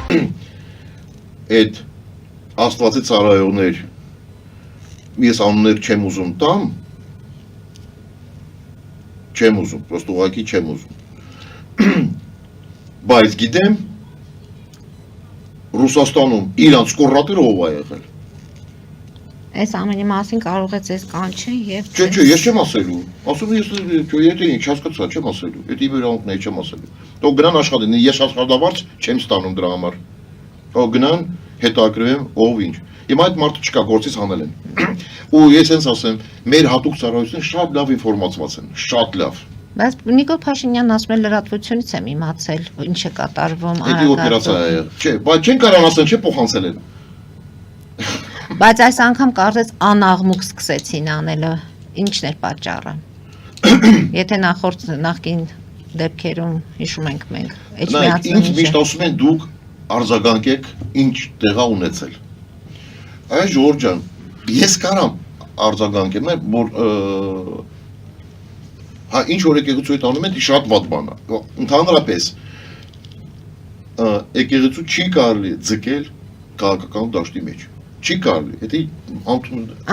Այդ Աստվածի ծառայողներ ես անուններ չեմ ուզում տամ, չեմ ուզում, պրոստը ուղղակի չեմ ուզում, բայց գիտեմ Ռուսաստանում իրանց կոռատերը ով է եղել։ Այս ամենի մասին կարող է ձեզ կանչել եւ Չէ, ես չեմ ասելու, ասում ես եթե ինչ հասկացա, չեմ ասելու, այդ իմ իրավունքն է չեմ ասելու, թող գնան աշխատեն, ես աշխատավարձ չեմ ստանում դրա համար, թող գնան հետաքրքրվեմ ով ինչ։ Հիմա այդ մարդը չկա, գործից հանել են։ Ու ես հենց ասեմ, մեր հատուկ ծառայությունը շատ լավ ինֆորմացված են, շատ լավ։ Բայց Նիկոլ Փաշինյանն ասում է լրատվությունից եմ իմացել, ինչ է կատարվում Դա օպերացիա է։ Չէ, բայց չեն կարող ասել, չէ, փոխանցել են։ Բայց այս անգամ կարծես անաղմուկ սկսեցին անելը, ինչն էր պատճառը։ Եթե նախկին դեպքերում հիշում ենք մենք, Ինչ միշտ ասում են դուք արձագանքեք, ինչ տեղա ունեցել։ Այս Ժորժ ջան, ես կարամ արձագանքեմ, որ հա ինչ որ եկեղեցու հետ անում են, շատ վատ բան է։ Ընդհանրապես եկեղեցու չի կարելի ձգել քաղաքական դաշտի մեջ։ Չի կարելի, դա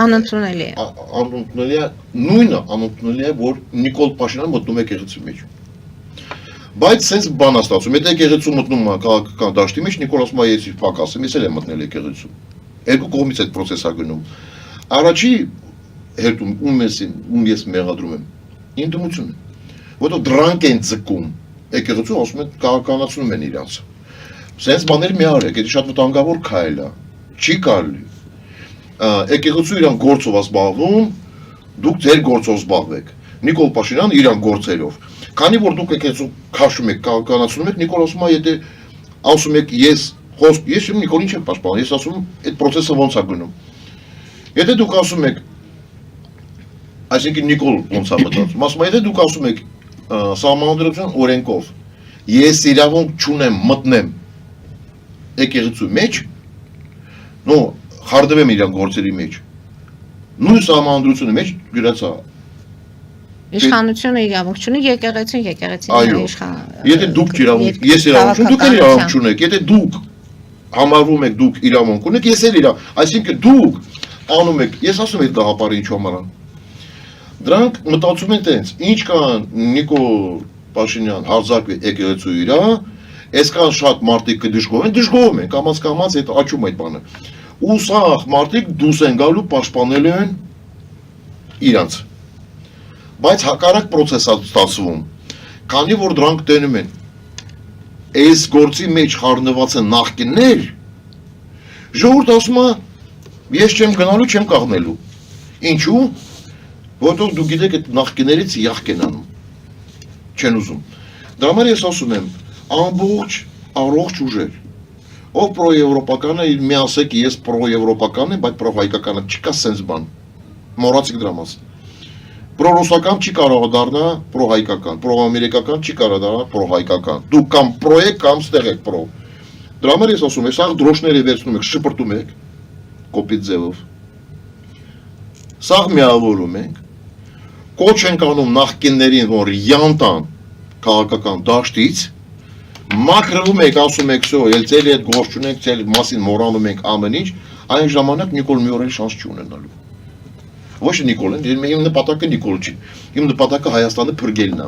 անընդունելի է։ Անընդունելի է, նույնը անընդունելի է, որ Նիկոլ Փաշինյանը մտնում է եկեղեցու մեջ։ Բայց sense բան է ստացվում, եթե եկեղեցու մտնում է քաղաքական դաշտի մեջ, Նիկոլ ասում է ես պակաս եմ, ես էլ եմ մտնել եկեղեցու։ Երկու կողմից այդ process-ը գնում։ Առաջի հետում ում ես մեղադրում եմ, իմ դիմությունը, որտեղ դրանք են ձգում, եկեղեցու ասում են քաղաքականացնում են իրանց։ Sense բաներ մի արեք, դա շատ վտանգավոր քայլ է, չի կարելի։ Եկեղեցու իրան գործով զբաղվում, դուք ձեր գործով զբաղվեք։ Նիկոլ Փաշինյանը իրան գործերով։ Քանի որ դուք եկեղեցու քաշում եք, քաղաքականացնում եք, Նիկոլ ասում է, եթե ասում եք ես Նիկոլին չեմ պաշտպանում, ես ասում եմ այդ process-ը ոնց է գնում։ Եթե դուք ասում եք, այսինքն Նիկոլ ոնց է մտածում, ասում է, եթե դուք ասում եք Սահմանադրության օրենքով, ես իրավունք չունեմ մտնեմ եկեղեցու մեջ, խարդվեմ իրան գործերի մեջ, նույն Սահմանադրությունը մեջ գրած է։ Իշխանությունը իրավունք չունի, եկեղեցին իշխան։ Եթե դուք իրավունք, ես իրավունք չունեմ, դուք էլ իրավունք չունեք, եթե դուք համարվում եք դուք իրավունք ունեք, ես էլ իրավունք, այսինքն դուք անում եք, ես ասում եմ այդ գաղափարը ինչ համար ան։ Դրանք մտածում են տենց, ինչ կան Նիկոլ Փաշինյան հարձակվի եկեղեցու իրա, այսքան շատ մարդիկ դժգոհում են, կամաց այդ աճում այդ բանը։ Ու սաղ մարդիկ դուրս են գալու պաշտպանել են իրանց։ Բայց հակառակ process-ը ստացվում, քանի որ դրանք տենում են, այս գործի մեջ խառնված են նախկիններ, ժողովուրդը ասում է, ես չեմ գնալու, չեմ կաղնելու։ Ինչու՞, որտեղ դուք գիտեք այդ նախկիներից յախք են անում, չեն ուզում։ Դրա համար ես ասում եմ, ամբողջ առողջ ուժեր, ով պրոեվրոպական է, մի ասեք ես պրոեվրոպական եմ, բայց պրոհայկականը չկա սենց բան, մոռացիք դրա մասին։ Պրոռուսական չի կարող դառնա պրոհայկական, պրոամերիկական չի կարող դառնա պրոհայկական։ Դուք կամ պրո եք, կամ ստեղ եք պրո։ Դրա համար ես ասում եմ, սա դրոշները վերցնում եք, շպրտում եք, կոպիտ ձևով։ Սա միավորում ենք, կոչ ենք անում նախկիններին, որ յանտան քաղաքական դաշտից, մաքրվում եք, ասում եք, էլ ձեր հետ գործ չունենք, ձեր մասին մոռանում ենք ամեն ինչ, այն ժամանակ Նիկոլ մի օր էլ շանս չի ունենալու։ Ոչ Նիկոլեն, իմ նպատակը Նիկոլ չի, իմ նպատակը Հայաստանը փրկելն է։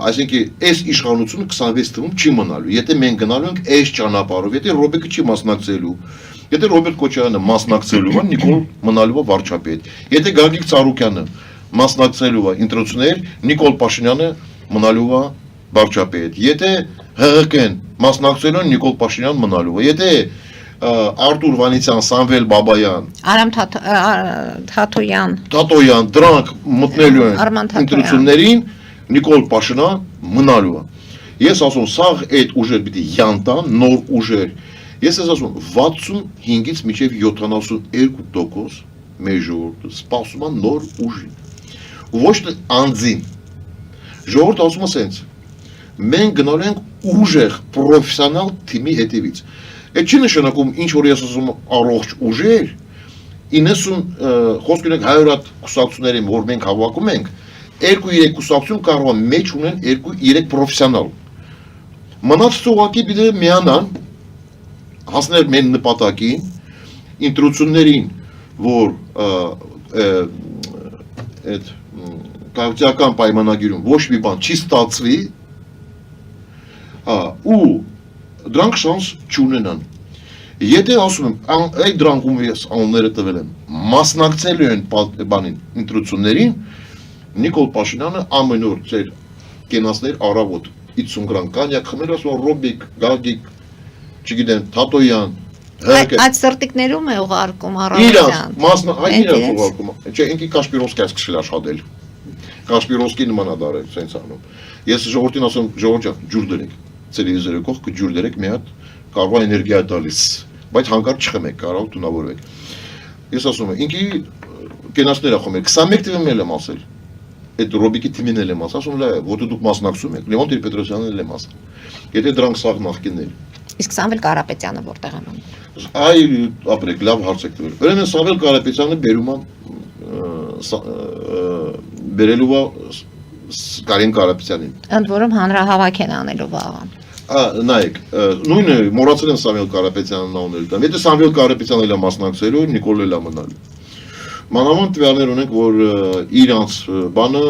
Այսինքն այս իշխանությունը 26 թվում չի մնալու, եթե մենք գնալու ենք այս ճանապարհով, եթե Ռոբեկը չի մասնակցելու, եթե Ռոբերտ Քոչարյանը մասնակցելու է, Նիկոլ մնալու է վարչապետ։ Եթե Գագիկ Ծառուկյանը մասնակցելու է ընտրություններ, Նիկոլ Փաշինյանը մնալու է վարչապետ։ Եթե ՀՂԿ-ն մասնակցելու է, Նիկոլ Փաշինյանը մնալու է։ Եթե Արտուր Վանեցյան, Սամվել Բաբայան, Արամ Թաթոյան, դրանք մտնելու են ընտրություններին, Նիկոլ Փաշինյան մնալու է։ Ես ասում, սաղ այդ ուժեր պիտի յանտան, նոր ուժեր։ Ես ասում, 65-ից մինչև 72% մեր ժողովուրդը սպասում է նոր ուժի։ Ոչ թե անձին։ Ժողովուրդը ասում է սենց, մենք գնալու ենք ուժեղ, պրոֆեսիոնալ թիմի հետևից։ Այդ չի նշանակում ինչ որ ես ասում առողջ ուժեր, 90 խոսք ունենք 100 հատ կուսակցություններին, որ մենք հավաքում ենք, 2-3 կուսակցություն կարող է մեջ ունեն 2-3 պրոֆեսիոնալ։ Մնացած ուղղակի պիտի միանան հասնել մեր նպատակին, ինտրուցություններին, որ այդ քաղաքական պայմանագիրում ոչ մի բան չի ստացվի, ու դրանք շանս չունենան։ Եթե ասում եմ, այդ դրանք ում ես անունները տվել եմ, մասնակցելու են բանին, ինտրուցություններին, Նիկոլ Փաշինյանը ամեն օր ծեր կենացներ առավոտ 50 գրամ կանյակ խմել, ասում Ռոբիկ, Գագիկ, չգիտեմ, Թատոյան, Այդ սրտիկներում է ուղարկում առավոտյան։ Իրանց ուղարկում։ Չէ, ինքի Կաշպիրովսկի սկսել աշխատել։ Կաշպիրովսկի նման է դարել, սենց անում։ Ես ժողովրդին ասում, ժողովուրդ ջան, ջուր դրեք, տելևիզորի կողքը ջուր դրեք, մի հատ կարող է էներգիա տալիս, բայց հանկարծ չխմեք, կարող տունավորվեք։ Ես ասում եմ, ինքի կենացներ խմել, 21 թվականին եմ ասել։ Այդ Ռոբիկի թիմին եմ ասում, լավ, որտե դուք մասնակցում եք, Լևոն Տեր-Պետրոսյանն եմ ասում։ Եթե դրանք սաղ նախկիններ։ Իսկ Սամվել Կարապետյանը որտեղ է մնում։ Այ ապրեք, լավ հարց եք տվել։ Ուրեմն Սամվել Կարապետյանը բերում է բերելու է Կարեն Կարապետյանին։ Ընդ որում հանրահավաք են անելու վաղը։ Նայեք, նույնը մոռացել եմ Սամվել Կարապետյանն անունը տամ։ Եթե Սամվել Կարապետյանն էլ է մասնակցելու, Նիկոլ էլ է մնալու։ Մանավանդ տվյալներ ունենք, որ իրանց բանը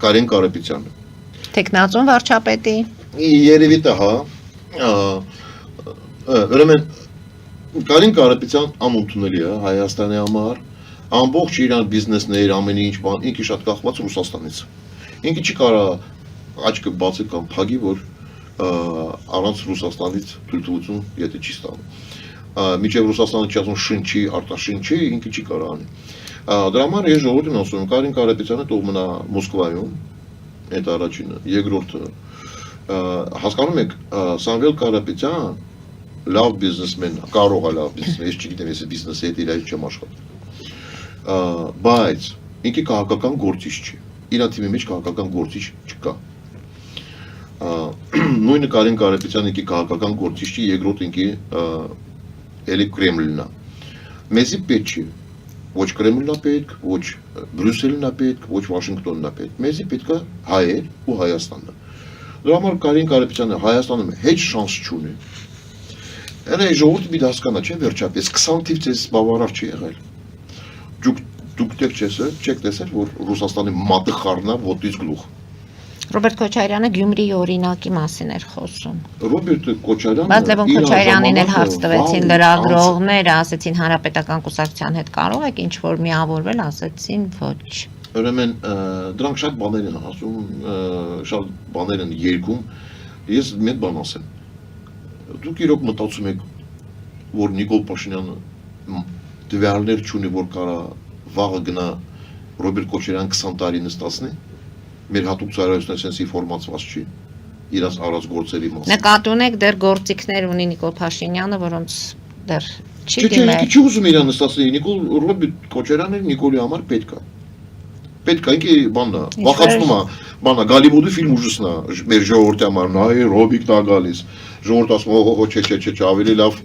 Կարեն Կարապետյանն է։ Տեխնացուն վարչապետի։ Երևի դա, հա։ Ուրեմն Կարեն Կարապետյան անընդունելի է Հայաստանի համար, ամբողջ իրան բիզնեսներ, ամեն ինչ բան, ինքը շատ կախված Ռուսաստանից։ Ինքը չի կարող աչքը բացի կամ փակի, որ առանց Ռուսաստանից թույլտվություն եթե չի ստանում։ Միջև Ռուսաստանը չի ասում շնչի, արտաշնչի, ինքը չի կարող անի։ Դրա համար ես ժողովրդին ասում եմ, Կարեն Կարապետյանը թող մնա Մոսկվայում, այդ առաջինը, երկրորդը հասկանում եք, Սամվել Կարապետյան լավ բիզնեսմեն, կարող է լավ բիզնեսմեն, ես չգիտեմ, ես բիզնեսի հետ իրայից չեմ աշխատել, բայց ինքը քաղաքական գործիչ չի, իր թիմի մեջ քաղաքական գործիչ չկա։ Նույնը Կարեն Կարապետյանը ինքը քաղաքական գործիչ չի, երկրորդ ինքը էլի Կրեմլն է։ Մեզի պետք չի, ոչ Կրեմլն է պետք, ոչ Բրյուսելն է պետք, ոչ Վաշինգտոնն է պետք, մեզի պետք է հայեր ու Հայաստանն է։ Դրա համար Կարեն Կարապետյանը Հայաստանում հետ շանս չունի։ Elə ժողովուրդը մի հասկանա, չէ՞ վերջապես 20 թիվ ցես բավարար չի եղել։ Դուք չեք տեսել, որ Ռուսաստանի մատը խառնա ոտից գլուխ։ Ռոբերտ Քոչարյանը Գյումրիի օրինակի մասին էր խոսում։ Ռոբերտ Քոչարյանը Բայց Լևոն Քոչարյանին էլ հարց տվեցին լրագրողները, ասեցին Հանրապետական կուսակցության հետ կարող եք ինչ-որ միավորվել, ասեցին ոչ։ Ուրեմն դրանք շատ բաներ են ասում, շատ բաներ են երգում։ Ես մի բան ասեմ։ Դուք իրոք մտածում եք, որ Նիկոլ Փաշինյանը դվյալներ չունի, որ կարա վաղը գնա Ռոբերտ Քոչարյան 20 տարի նստացնի, մեր հատուկ ծառայությունն sense ինֆորմացված չի, իրաց առած գործերի մասին։ Նկատի ունեք դեռ գործիքներ ունի Նիկոլ Փաշինյանը, որոնց դեռ չի դիմել։ Չէ, չի ուզում իրան նստացնել, Նիկոլ Ռոբերտ Քոչարյանը Նիկոլի համար պետք է։ Պետք է ինքը բանն է, վախացնում է, բանն է, Գալիվուդի ֆիլմ ուժուսն է, մեր ժողովրդի համար, նայ Ռոբիկն է գալիս, ժողովուրդը ասում է, չէ, ավելի լավ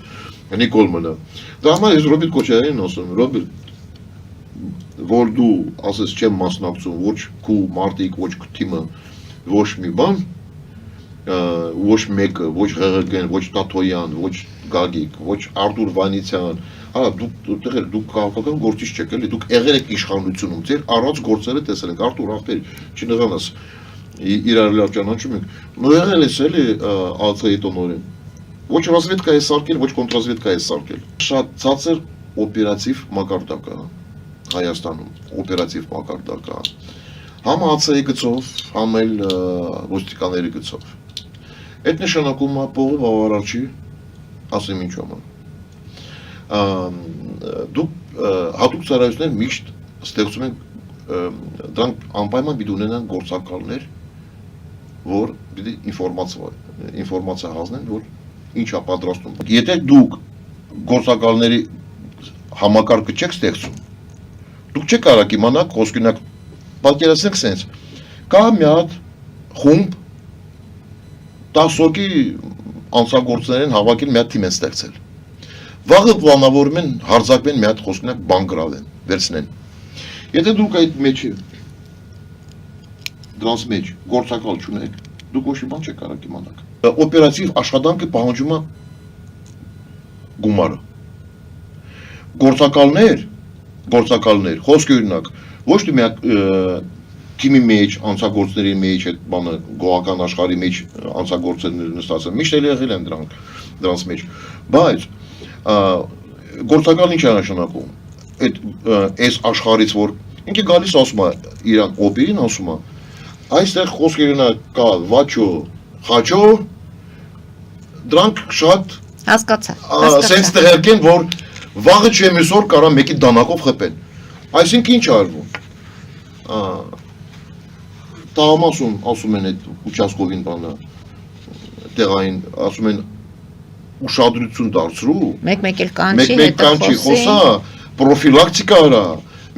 Նիկոլ մնա։ Դա համար ես Ռոբերտ Քոչարյանին ասում, Ռոբերտ, որ դու ասես չեմ մասնակցում, ոչ քու մարտիկ, ոչ թիմը, ոչ մի բան, ոչ մեկը, ոչ Ղղգեն, ոչ Տաթոյան, ոչ Գագիկ, ոչ Արտուր Վանիցյան, Արա դուք քաղաքական գործիչ չեք էլի, դուք եղել եք իշխանությունում, ձեր առած գործերը տեսել եք, Արտուր ախպեր, չնեղանաս, իրար լավ ճանաչում եք, նո եղել ես էլի ԱՑ-ի տնօրեն, ոչ ռազմետկա է սարքել, ոչ կոնտրազվետկա է սարքել, շատ ցածր օպերատիվ մակարդակ է Հայաստանում, օպերատիվ մակարդակ է, համ ԱՑ-ի գծով, համ էլ ոստիկաների գծով, այդ նշանակում է փողը բավարար չի, ասեմ ինչ համար դուք հատուկ ծառայություններ միշտ ստեղծում են դրանք անպայման պիտի ունենան գործակալներ, որ պիտի ինֆորմացիա հասնեն, որ ինչ է պատրաստում։ Եթե դուք գործակալների համակարգը չեք ստեղծում, դուք չեք կարող իմանալ, խոսքինակ պատկերացնեք sense, կա մի հատ խումբ 10 հոգի անձնագործներին հավաքել մի հատ թիմ են ստեղծել։ Վաղը պլանավորում են հարձակվեն մի հատ խոսքնակ բան գրավեն, վերցնեն։ Եթե դուք այդ մեջը դրանց մեջ գործակալ չունեք, դուք ոչ մի բան չեք կարող իմանալ։ Օպերատիվ աշխատանքը պահանջում է գումարը։ Գործակալներ, խոսքի օրինակ, ոչ թե միակ թիմի մեջ, անցագործների մեջ, այդ բանը գոհական աշխարհի մեջ անցագործները նստած են, միշտ էլ եղել են դրանց մեջ, բայց գործակալն ինչ է նշանակում, այս աշխարհից որ ինքը գալիս ասում է իրան օպերին ասում է, այստեղ խոսքի օրինակ կա վաչո, խաչո, դրանք շատ հասկացա, սենց տեղերքեն, որ վաղը չեմ այսօր կարա մեկի դանակով խփեն, այսինքն ինչ արվում, տաղամասում ասում են այդ ուչասկովին բանը, տեղային, ասում են ուշադրություն դարձրու, մեկ էլ կանչի, հետը խոսա, պրոֆիլակտիկա արա,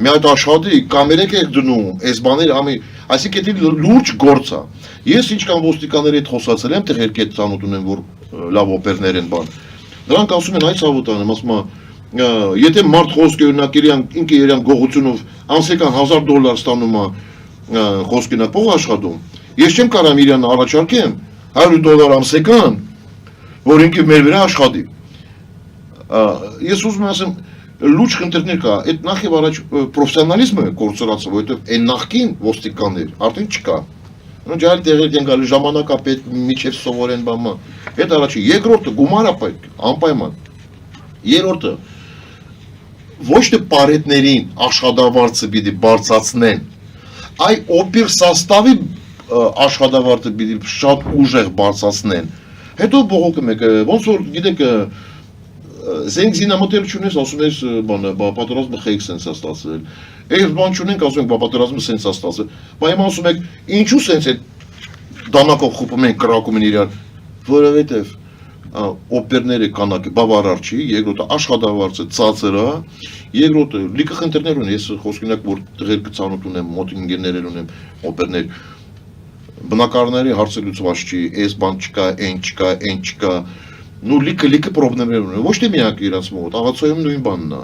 մի այդ աշխատի, կամերեք եք դնում, այս բաները ամի, այսինքն դա լուրջ գործ է։ Ես ինչքան ոստիկանների հետ խոսացել եմ, տեղերքի հետ ծանոթ ունեմ, որ լավ օպերներ են բան։ Նրանք ասում են, այ ցավոտ անեմ, ասում է, եթե մարդ խոսքի օրինակ ինքը իրան գողությունով ամսական $1000 ստանում է խոսքինա փող աշխատում, ես չեմ կարող իրան առաջարկեմ $100 ամսական, որ ինքը մեր վրա աշխատի։ Ես ուզում եմ ասեմ, լուրջ խնդիրներ կա, այդ նախ եւ առաջ պրոֆեսիոնալիզմը կորցրած է, որովհետեւ այն նախքին ոստիկաններ արդեն չկա։ Ջալ տեղեր են գալի ժամանակապետ միջև սովորեն բամը։ Այդ առաջի, երկրորդը գումարը անպայման։ Երրորդը ոչ թե պարետներին աշխատավարձը պիտի բարձրացնեն, այ օպեր սաստավի աշխատավարձը պիտի շատ ուժեղ բարձրացնեն։ Հետո բողոքը մեկը, ոնց որ գիտեք զենք զինամոթեր չունես, ասում ես բանը, պատերազմը խեյք սենց է ստացվել։ Այս բան չունենք, ասում ենք պատերազմը սենց է ստացվել։ Բայց հիմա ասում եք, ինչու սենց է դանակով խփում են, կրակում են իրար, որովհետև օպերները կանակը բավարար չի, երկրորդը աշխատավարձը ծածր է, երկրորդը լիքը խնդիրներ ունի, ես խոսքինակ որ տղեր կցանոթ ունեմ, մոտ ինգեներներ ունեմ, օպերներ, բնակարարների հարցը լուծված չի, այս բան չկա, այն չկա, նու լիքը պրոբլեմներ ունեն, ոչ թե միակ իրաց մոտ, աղացոյում նույն բանն է,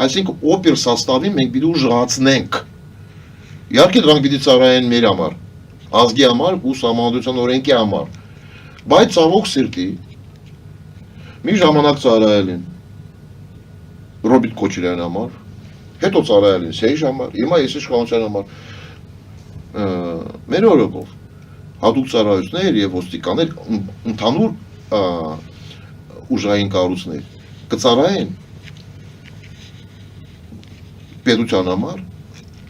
այսինքն օպեր սաստավին մենք պիտի ուժղացնենք, իհարկե դրանք պիտի ծառայեն մեր համար, ազգի համար ու սահմանադրության օրենքի համար, բայց ցավոք սիրտի մի ժամանակ ծառայել են Ռոբիտ Քոչարյանի համար, հետո ծառայել են Սեյժ համար, հիմա ես իշխանության համար, մեր օրոքով հատուկ ծառայություններ եւ ոստիկաններ ընդհանուր ուժային կառույցներ կծառայեն պետության համար,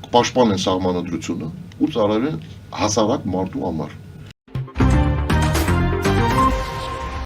կպաշտպանեն սահմանադրությունը ու ծառայեն հասարակ մարդու համար։